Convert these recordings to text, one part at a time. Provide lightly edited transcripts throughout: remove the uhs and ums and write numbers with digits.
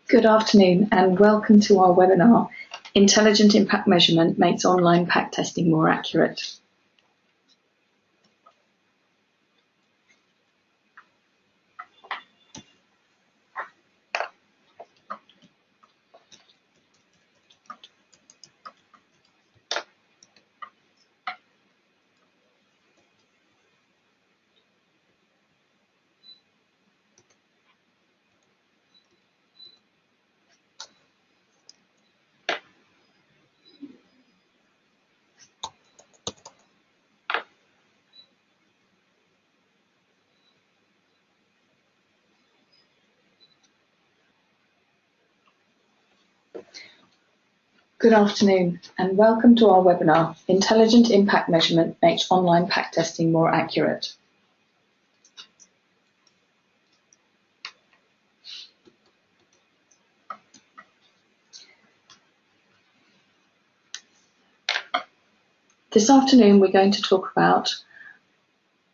Good afternoon and welcome to our webinar, Intelligent Impact Measurement Makes Online Pack Testing More Accurate. Good afternoon and welcome to our webinar, Intelligent Impact Measurement Makes Online Pack Testing More Accurate. This afternoon we're going to talk about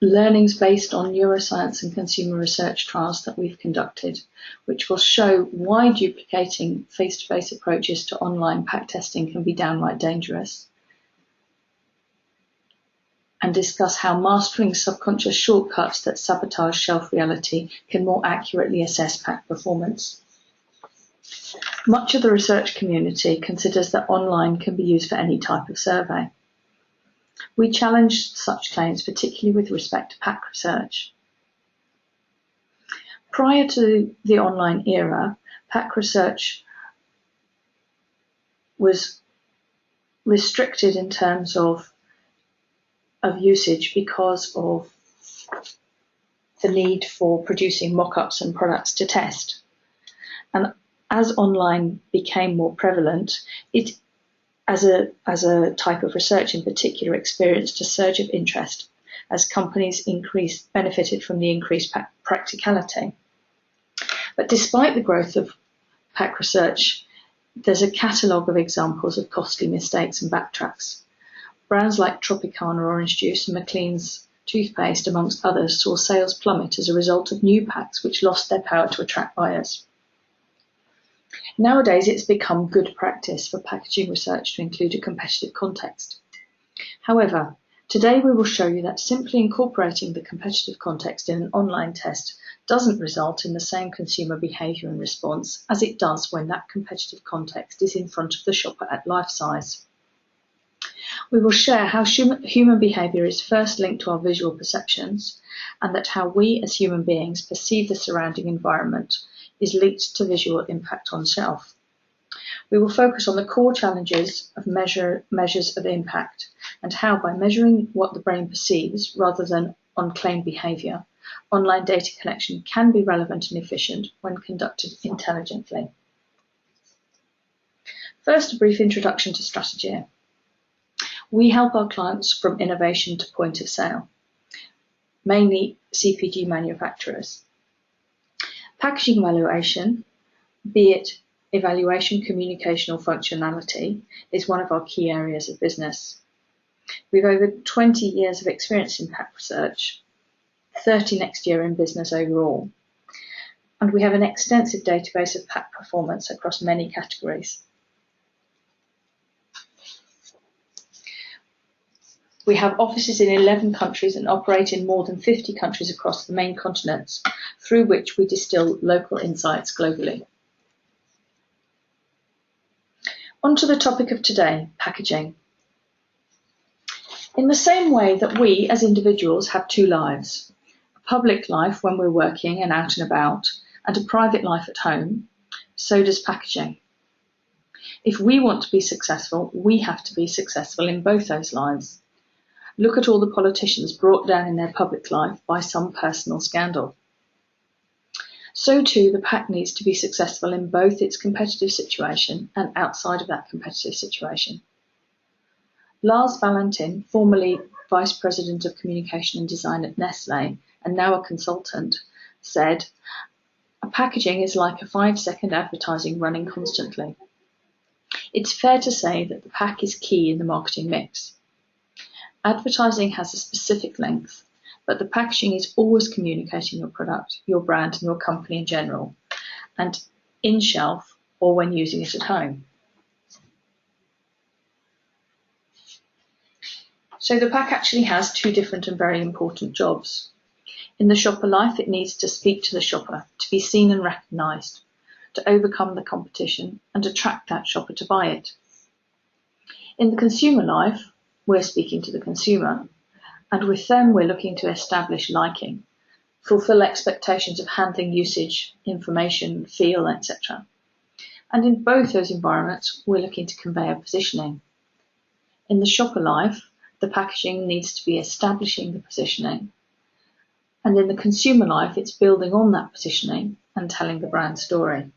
learnings based on neuroscience and consumer research trials that we've conducted, which will show why duplicating face-to-face approaches to online pack testing can be downright dangerous, and discuss how mastering subconscious shortcuts that sabotage shelf reality can more accurately assess pack performance. Much of the research community considers that online can be used for any type of survey. We challenge such claims, particularly with respect to pack research. Prior to the online era, pack research was restricted in terms of usage because of the need for producing mock-ups and products to test. And as online became more prevalent, it as a type of research in particular experienced a surge of interest as companies benefited from the increased practicality. But despite the growth of pack research, there's a catalogue of examples of costly mistakes and backtracks. Brands like Tropicana orange juice and Maclean's toothpaste, amongst others, saw sales plummet as a result of new packs which lost their power to attract buyers. Nowadays, it's become good practice for packaging research to include a competitive context. However, today we will show you that simply incorporating the competitive context in an online test doesn't result in the same consumer behaviour and response as it does when that competitive context is in front of the shopper at life size. We will share how human behaviour is first linked to our visual perceptions, and that how we as human beings perceive the surrounding environment is linked to visual impact on shelf. We will focus on the core challenges of measures of impact and how, by measuring what the brain perceives rather than on claimed behaviour, online data collection can be relevant and efficient when conducted intelligently. First, a brief introduction to Strategear. We help our clients from innovation to point of sale, mainly CPG manufacturers. Packaging evaluation, be it evaluation, communication or functionality, is one of our key areas of business. We've over 20 years of experience in pack research, 30 next year in business overall, and we have an extensive database of pack performance across many categories. We have offices in 11 countries and operate in more than 50 countries across the main continents, through which we distill local insights globally. On to the topic of today, packaging. In the same way that we as individuals have two lives, a public life when we're working and out and about, and a private life at home, so does packaging. If we want to be successful, we have to be successful in both those lives. Look at all the politicians brought down in their public life by some personal scandal. So too, the pack needs to be successful in both its competitive situation and outside of that competitive situation. Lars Valentin, formerly Vice President of Communication and Design at Nestlé and now a consultant, said, "Packaging is like a 5-second advertising running constantly." It's fair to say that the pack is key in the marketing mix. Advertising has a specific length, but the packaging is always communicating your product, your brand, and your company in general. And in shelf or when using it at home. So the pack actually has two different and very important jobs. In the shopper life, it needs to speak to the shopper, to be seen and recognised, to overcome the competition and attract that shopper to buy it. In the consumer life, we're speaking to the consumer, and with them we're looking to establish liking, fulfil expectations of handling, usage, information, feel, etc. And in both those environments, we're looking to convey a positioning. In the shopper life, the packaging needs to be establishing the positioning. And in the consumer life, it's building on that positioning and telling the brand story.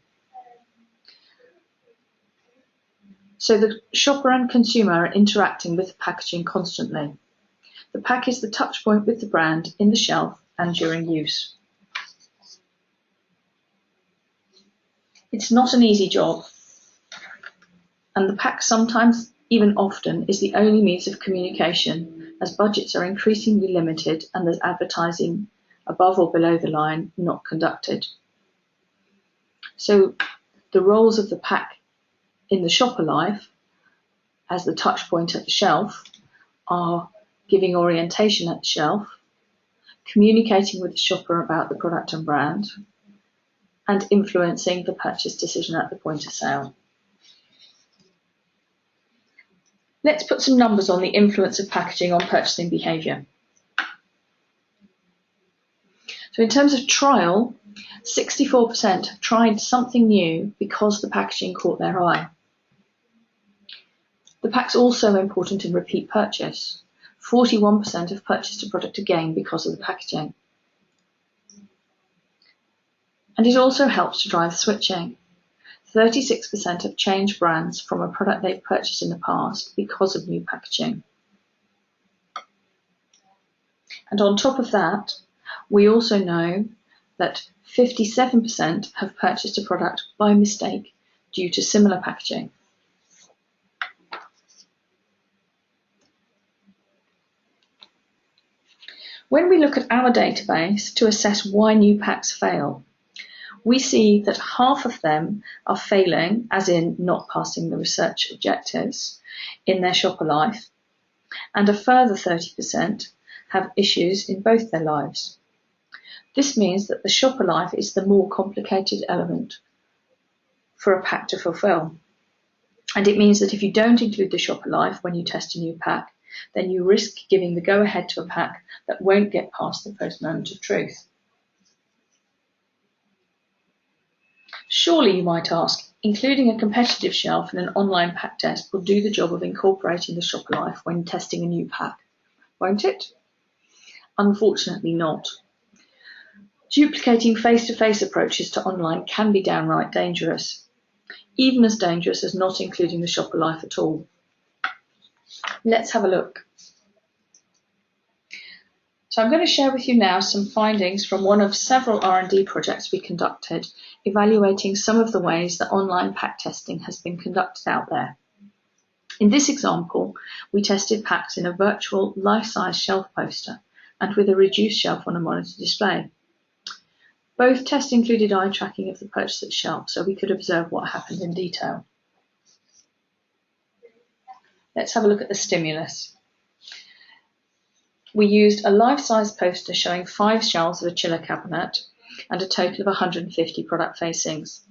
So the shopper and consumer are interacting with the packaging constantly. The pack is the touch point with the brand in the shelf and during use. It's not an easy job, and the pack sometimes, even often, is the only means of communication, as budgets are increasingly limited and there's advertising above or below the line not conducted. So the roles of the pack in the shopper life, as the touch point at the shelf, are giving orientation at the shelf, communicating with the shopper about the product and brand, and influencing the purchase decision at the point of sale. Let's put some numbers on the influence of packaging on purchasing behaviour. So in terms of trial, 64% have tried something new because the packaging caught their eye. The pack's also important in repeat purchase. 41% have purchased a product again because of the packaging. And it also helps to drive switching. 36% have changed brands from a product they've purchased in the past because of new packaging. And on top of that, we also know that 57% have purchased a product by mistake due to similar packaging. When we look at our database to assess why new packs fail, we see that half of them are failing, as in not passing the research objectives in their shopper life, and a further 30% have issues in both their lives. This means that the shopper life is the more complicated element for a pack to fulfill. And it means that if you don't include the shopper life when you test a new pack, then you risk giving the go-ahead to a pack that won't get past the post-moment of truth. Surely, you might ask, including a competitive shelf in an online pack test will do the job of incorporating the shopper life when testing a new pack, won't it? Unfortunately not. Duplicating face-to-face approaches to online can be downright dangerous, even as dangerous as not including the shopper life at all. Let's have a look. So I'm going to share with you now some findings from one of several R&D projects we conducted, evaluating some of the ways that online pack testing has been conducted out there. In this example, we tested packs in a virtual life-size shelf poster and with a reduced shelf on a monitor display. Both tests included eye tracking of the purchase at shelf, so we could observe what happened in detail. Let's have a look at the stimulus. We used a life-size poster showing 5 shelves of a chiller cabinet and a total of 150 product facings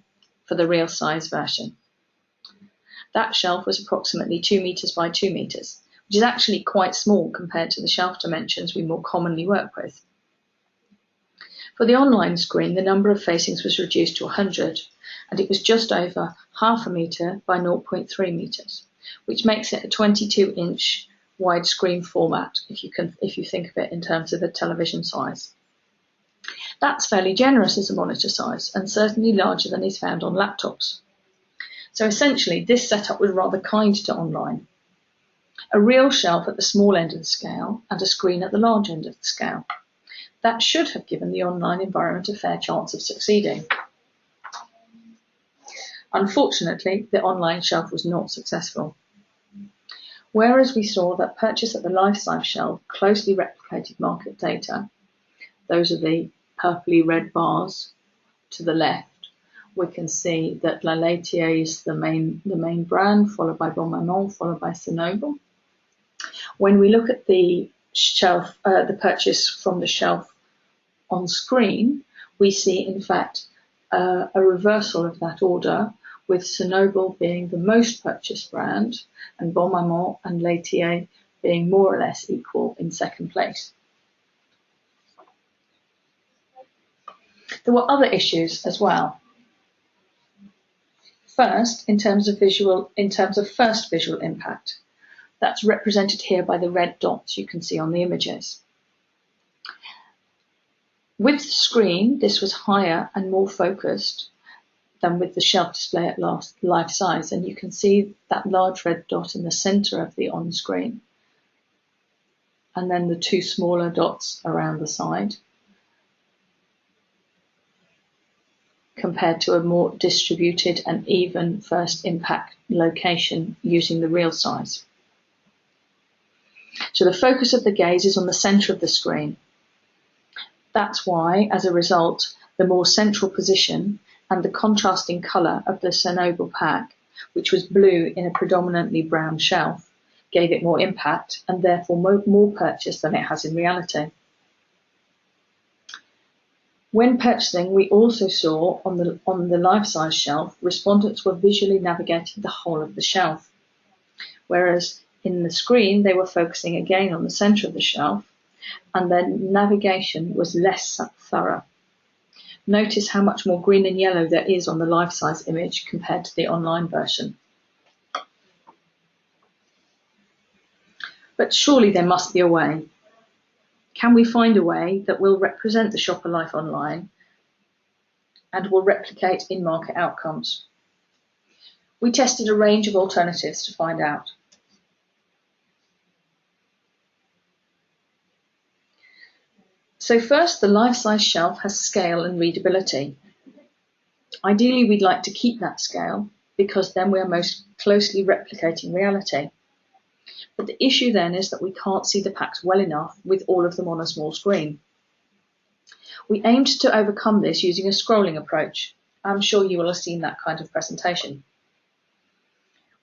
for the real size version. That shelf was approximately 2 meters by 2 meters, which is actually quite small compared to the shelf dimensions we more commonly work with. For the online screen, the number of facings was reduced to 100, and it was just over half a metre by 0.3 metres, which makes it a 22-inch widescreen format, if you think of it in terms of a television size. That's fairly generous as a monitor size, and certainly larger than is found on laptops. So essentially, this setup was rather kind to online. A real shelf at the small end of the scale, and a screen at the large end of the scale. That should have given the online environment a fair chance of succeeding. Unfortunately, the online shelf was not successful. Whereas we saw that purchase at the life-size shelf closely replicated market data, those are the purpley red bars to the left, we can see that La Laitier is the main brand, followed by Bon Maman, followed by Senoble. When we look at the shelf, the purchase from the shelf on screen, we see in fact a reversal of that order, with Senoble being the most purchased brand and Bon Maman and Laitier being more or less equal in second place. There were other issues as well. First, in terms of first visual impact, that's represented here by the red dots you can see on the images. With the screen, this was higher and more focused than with the shelf display at life size, and you can see that large red dot in the center of the on-screen, and then the two smaller dots around the side, compared to a more distributed and even first impact location using the real size. So the focus of the gaze is on the center of the screen. That's why, as a result, the more central position and the contrasting colour of the Senoble pack, which was blue in a predominantly brown shelf, gave it more impact and therefore more purchase than it has in reality. When purchasing, we also saw on the life-size shelf, respondents were visually navigating the whole of the shelf, whereas in the screen they were focusing again on the centre of the shelf, and their navigation was less thorough. Notice how much more green and yellow there is on the life-size image compared to the online version. But surely there must be a way. Can we find a way that will represent the shopper life online and will replicate in-market outcomes? We tested a range of alternatives to find out. So first, the life-size shelf has scale and readability. Ideally, we'd like to keep that scale because then we're most closely replicating reality. But the issue then is that we can't see the packs well enough with all of them on a small screen. We aimed to overcome this using a scrolling approach. I'm sure you will have seen that kind of presentation.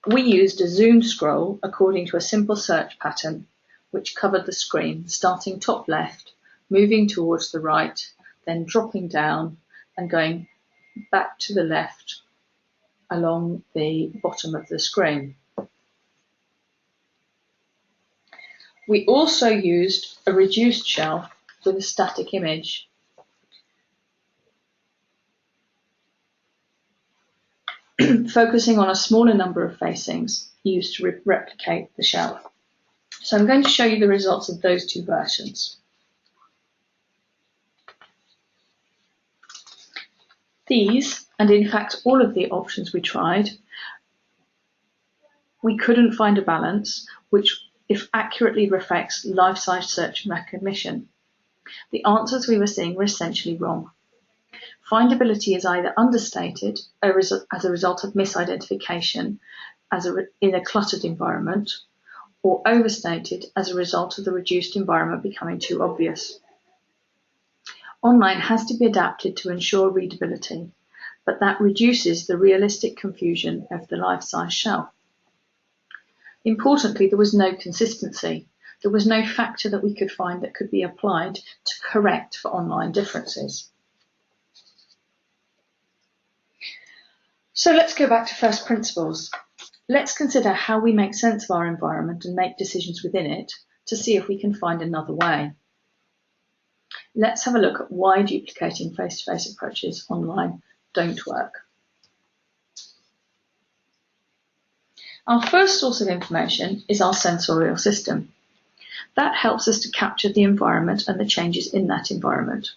We used a zoom scroll according to a simple search pattern which covered the screen, starting top left, moving towards the right, then dropping down and going back to the left along the bottom of the screen. We also used a reduced shelf with a static image. Focusing on a smaller number of facings used to replicate the shelf. So I'm going to show you the results of those two versions. These, and in fact all of the options we tried, we couldn't find a balance which accurately reflects life-size search recognition. The answers we were seeing were essentially wrong. Findability is either understated as a result of misidentification in a cluttered environment, or overstated as a result of the reduced environment becoming too obvious. Online has to be adapted to ensure readability, but that reduces the realistic confusion of the life-size shelf. Importantly, there was no consistency. There was no factor that we could find that could be applied to correct for online differences. So let's go back to first principles. Let's consider how we make sense of our environment and make decisions within it to see if we can find another way. Let's have a look at why duplicating face-to-face approaches online don't work. Our first source of information is our sensorial system. That helps us to capture the environment and the changes in that environment.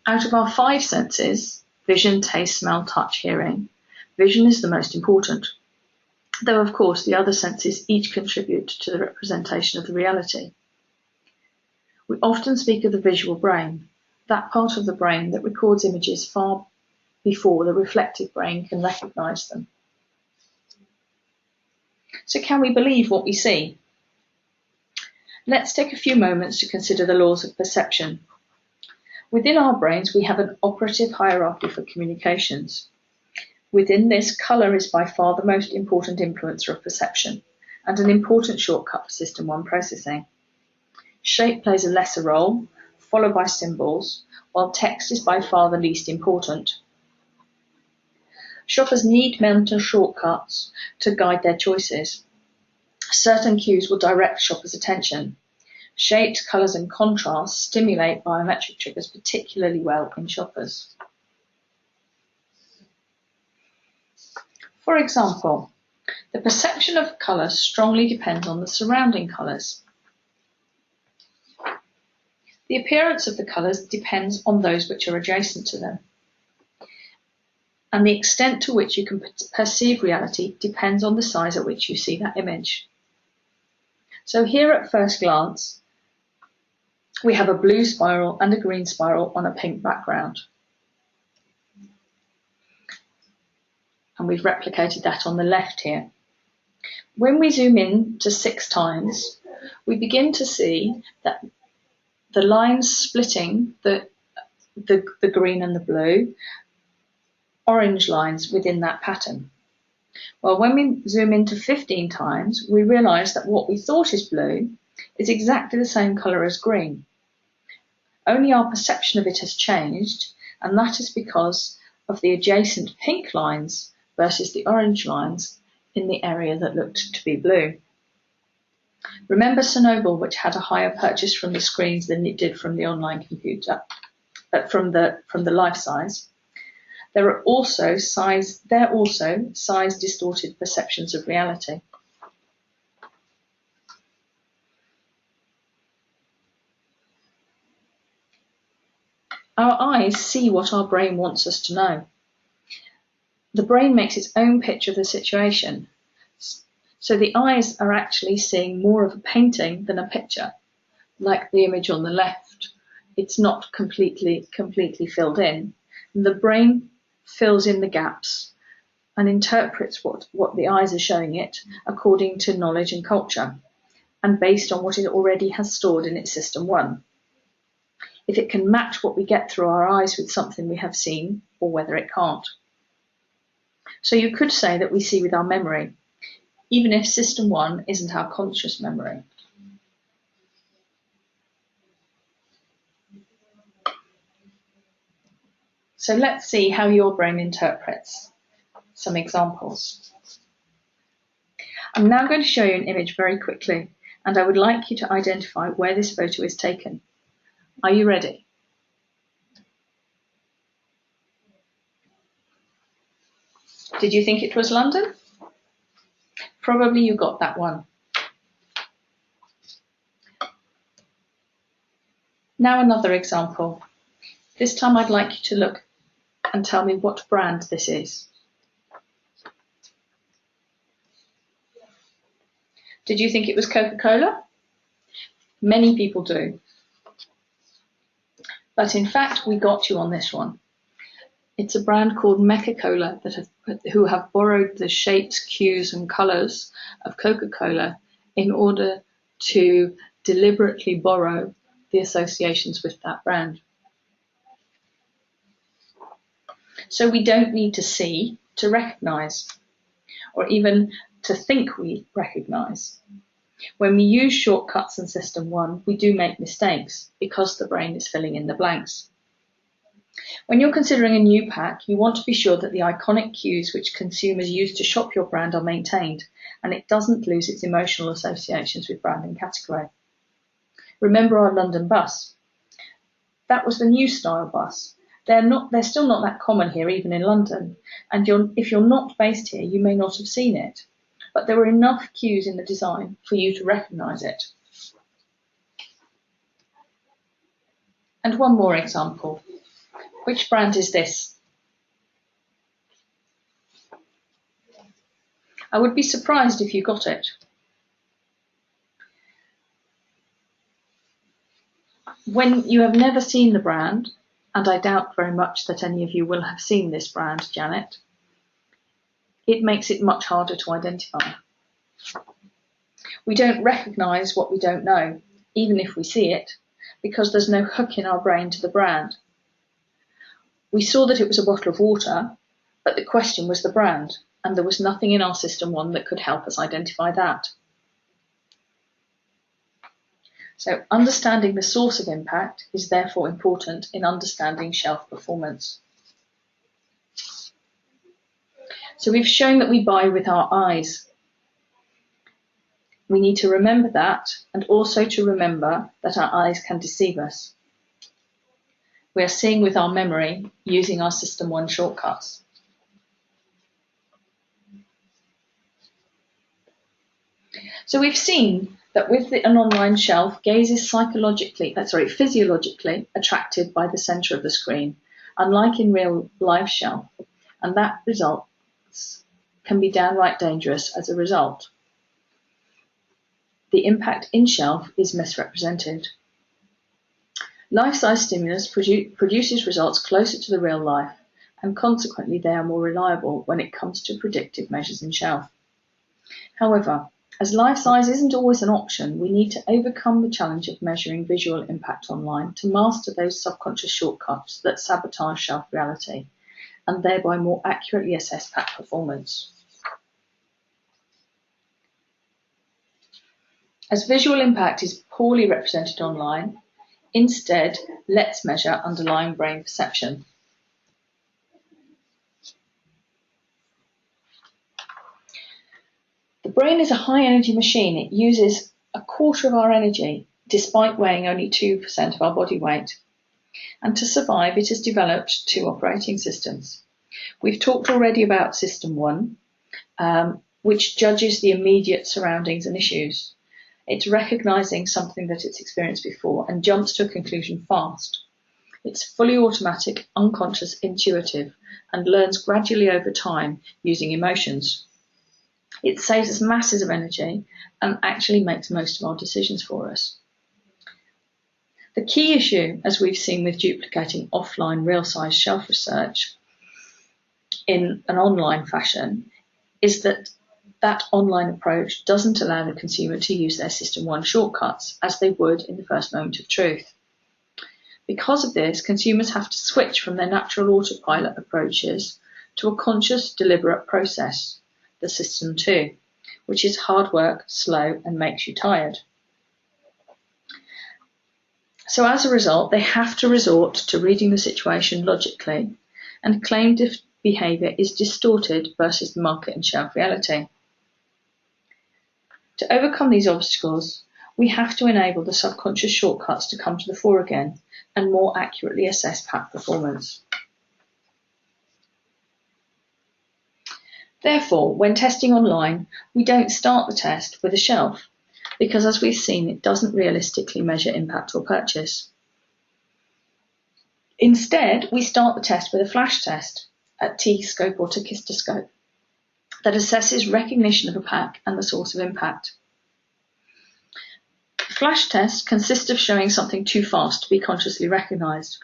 Out of our 5 senses, vision, taste, smell, touch, hearing, vision is the most important, though of course the other senses each contribute to the representation of the reality. We often speak of the visual brain, that part of the brain that records images far before the reflective brain can recognise them. So can we believe what we see? Let's take a few moments to consider the laws of perception. Within our brains, we have an operative hierarchy for communications. Within this, colour is by far the most important influencer of perception and an important shortcut for System 1 processing. Shape plays a lesser role, followed by symbols, while text is by far the least important. Shoppers need mental shortcuts to guide their choices. Certain cues will direct shoppers' attention. Shapes, colours and contrasts stimulate biometric triggers particularly well in shoppers. For example, the perception of colour strongly depends on the surrounding colours. The appearance of the colours depends on those which are adjacent to them. And the extent to which you can perceive reality depends on the size at which you see that image. So here at first glance, we have a blue spiral and a green spiral on a pink background. And we've replicated that on the left here. When we zoom in to 6 times, we begin to see that the lines splitting the green and the blue, orange lines within that pattern. Well, when we zoom into 15 times, we realise that what we thought is blue is exactly the same colour as green. Only our perception of it has changed, and that is because of the adjacent pink lines versus the orange lines in the area that looked to be blue. Remember Sonoble, which had a higher purchase from the screens than it did from the online computer, from the life size. There are also size distorted perceptions of reality. Our eyes see what our brain wants us to know. The brain makes its own picture of the situation. So the eyes are actually seeing more of a painting than a picture, like the image on the left. It's not completely filled in. The brain fills in the gaps and interprets what the eyes are showing it according to knowledge and culture, and based on what it already has stored in its System 1. If it can match what we get through our eyes with something we have seen, or whether it can't. So you could say that we see with our memory, even if System 1 isn't our conscious memory. So let's see how your brain interprets. Some examples. I'm now going to show you an image very quickly, and I would like you to identify where this photo is taken. Are you ready? Did you think it was London? Probably you got that one. Now another example. This time I'd like you to look and tell me what brand this is. Did you think it was Coca-Cola? Many people do. But in fact, we got you on this one. It's a brand called Meca-Cola who have borrowed the shapes, cues and colours of Coca-Cola in order to deliberately borrow the associations with that brand. So we don't need to see to recognise, or even to think we recognise. When we use shortcuts in System 1, we do make mistakes because the brain is filling in the blanks. When you're considering a new pack, you want to be sure that the iconic cues which consumers use to shop your brand are maintained, and it doesn't lose its emotional associations with brand and category. Remember our London bus. That was the new style bus. They're still not that common here, even in London, and if you're not based here, you may not have seen it. But there were enough cues in the design for you to recognise it. And one more example. Which brand is this? I would be surprised if you got it. When you have never seen the brand, and I doubt very much that any of you will have seen this brand, Janet, it makes it much harder to identify. We don't recognise what we don't know, even if we see it, because there's no hook in our brain to the brand. We saw that it was a bottle of water, but the question was the brand, and there was nothing in our System 1 that could help us identify that. So understanding the source of impact is therefore important in understanding shelf performance. So we've shown that we buy with our eyes. We need to remember that, and also to remember that our eyes can deceive us. We are seeing with our memory using our System 1 shortcuts. So we've seen that with an online shelf, gaze is physiologically attracted by the centre of the screen, unlike in real life shelf, and that results can be downright dangerous as a result. The impact in shelf is misrepresented. Life-size stimulus produces results closer to the real life, and consequently they are more reliable when it comes to predictive measures in shelf. However, as life size isn't always an option, we need to overcome the challenge of measuring visual impact online to master those subconscious shortcuts that sabotage shelf reality, and thereby more accurately assess pack performance. As visual impact is poorly represented online, instead, let's measure underlying brain perception. The brain is a high-energy machine. It uses a quarter of our energy, despite weighing only 2% of our body weight. And to survive, it has developed 2 operating systems. We've talked already about System 1, which judges the immediate surroundings and issues. It's recognising something that it's experienced before and jumps to a conclusion fast. It's fully automatic, unconscious, intuitive, and learns gradually over time using emotions. It saves us masses of energy and actually makes most of our decisions for us. The key issue, as we've seen with duplicating offline real-size shelf research in an online fashion, is that that online approach doesn't allow the consumer to use their System 1 shortcuts as they would in the first moment of truth. Because of this, consumers have to switch from their natural autopilot approaches to a conscious, deliberate process, the System 2, which is hard work, slow, and makes you tired. So as a result, they have to resort to reading the situation logically and claim behaviour is distorted versus the market and shelf reality. To overcome these obstacles, we have to enable the subconscious shortcuts to come to the fore again and more accurately assess pack performance. Therefore, when testing online, we don't start the test with a shelf, because as we've seen, it doesn't realistically measure impact or purchase. Instead, we start the test with a flash test at T-scope or tachistoscope that assesses recognition of a pack and the source of impact. Flash tests consist of showing something too fast to be consciously recognised,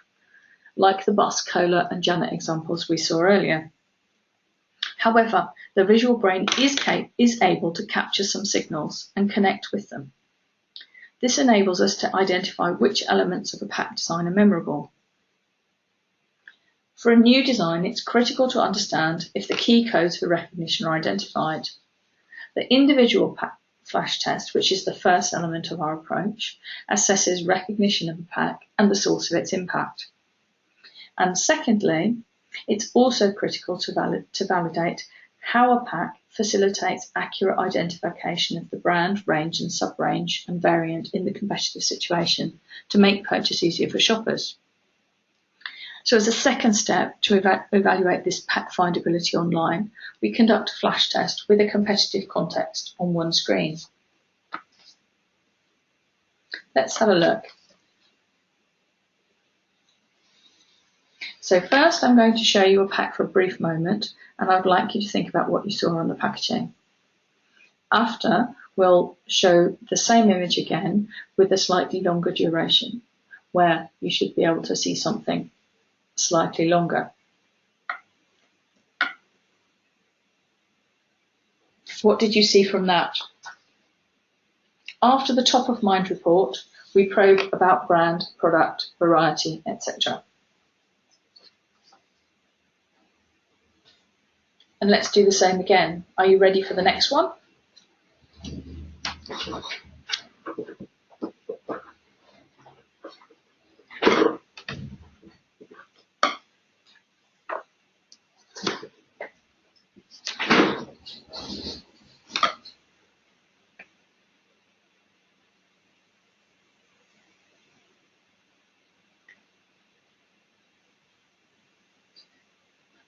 like the bus, cola and Janet examples we saw earlier. However, the visual brain is able to capture some signals and connect with them. This enables us to identify which elements of a pack design are memorable. For a new design, it's critical to understand if the key codes for recognition are identified. The individual pack flash test, which is the first element of our approach, assesses recognition of a pack and the source of its impact. And secondly, it's also critical to validate how a pack facilitates accurate identification of the brand, range and sub-range and variant in the competitive situation to make purchase easier for shoppers. So as a second step to evaluate this pack findability online, we conduct a flash test with a competitive context on one screen. Let's have a look. So first I'm going to show you a pack for a brief moment, and I'd like you to think about what you saw on the packaging. After, we'll show the same image again with a slightly longer duration, where you should be able to see something slightly longer. What did you see from that? After the top of mind report, We probe about brand, product, variety, etc. And let's do the same again. Are you ready for the next one?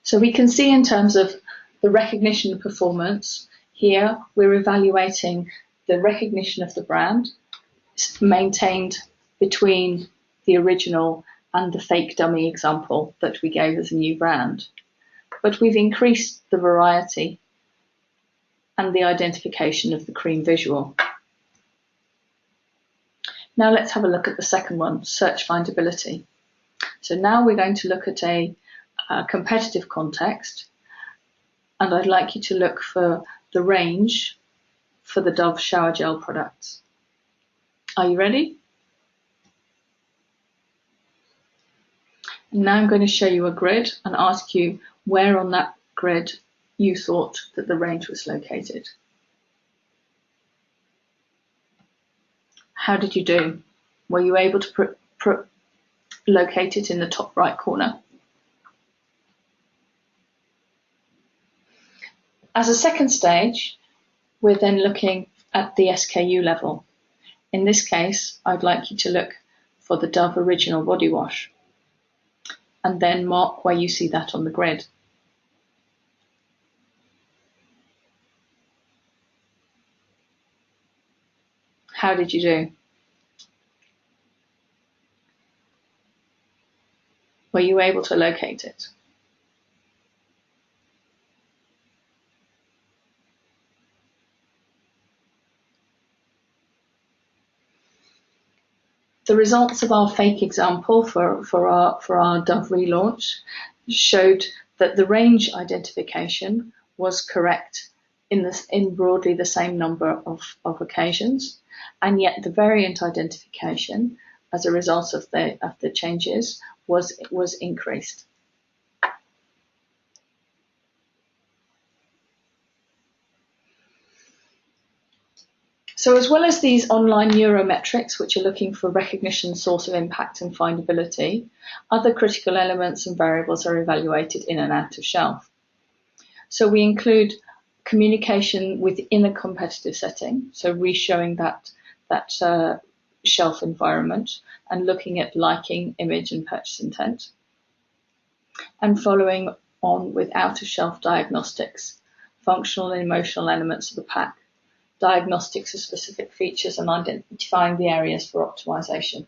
So we can see in terms of the recognition of performance, here we're evaluating the recognition of the brand maintained between the original and the fake dummy example that we gave as a new brand. But we've increased the variety and the identification of the cream visual. Now let's have a look at the second one, search findability. So now we're going to look at a competitive context, and I'd like you to look for the range for the Dove shower gel products. Are you ready? Now I'm going to show you a grid and ask you where on that grid you thought that the range was located. How did you do? Were you able to locate it in the top right corner? As a second stage, we're then looking at the SKU level. In this case, I'd like you to look for the Dove Original Body Wash and then mark where you see that on the grid. How did you do? Were you able to locate it? The results of our fake example for our Dove relaunch showed that the range identification was correct in broadly the same number of occasions, and yet the variant identification as a result of the changes was increased. So as well as these online neurometrics, which are looking for recognition, source of impact and findability, other critical elements and variables are evaluated in and out of shelf. So we include communication within a competitive setting, so re-showing that shelf environment and looking at liking, image and purchase intent. And following on with out-of-shelf diagnostics, functional and emotional elements of the pack, diagnostics of specific features and identifying the areas for optimization.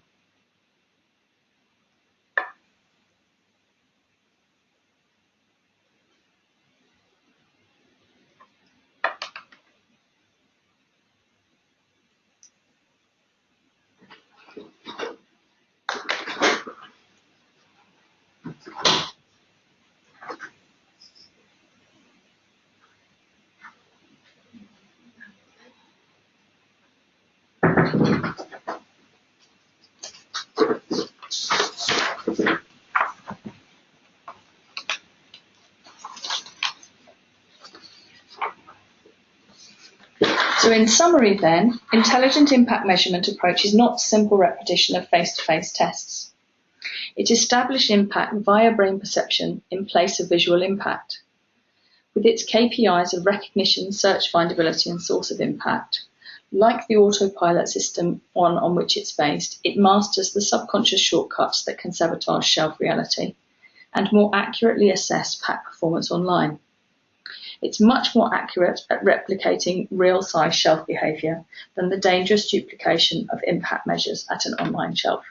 So in summary then, intelligent impact measurement approach is not simple repetition of face-to-face tests. It established impact via brain perception in place of visual impact. With its KPIs of recognition, search findability and source of impact, like the autopilot system on which it's based, it masters the subconscious shortcuts that can sabotage shelf reality and more accurately assess pack performance online. It's much more accurate at replicating real-size shelf behaviour than the dangerous duplication of impact measures at an online shelf.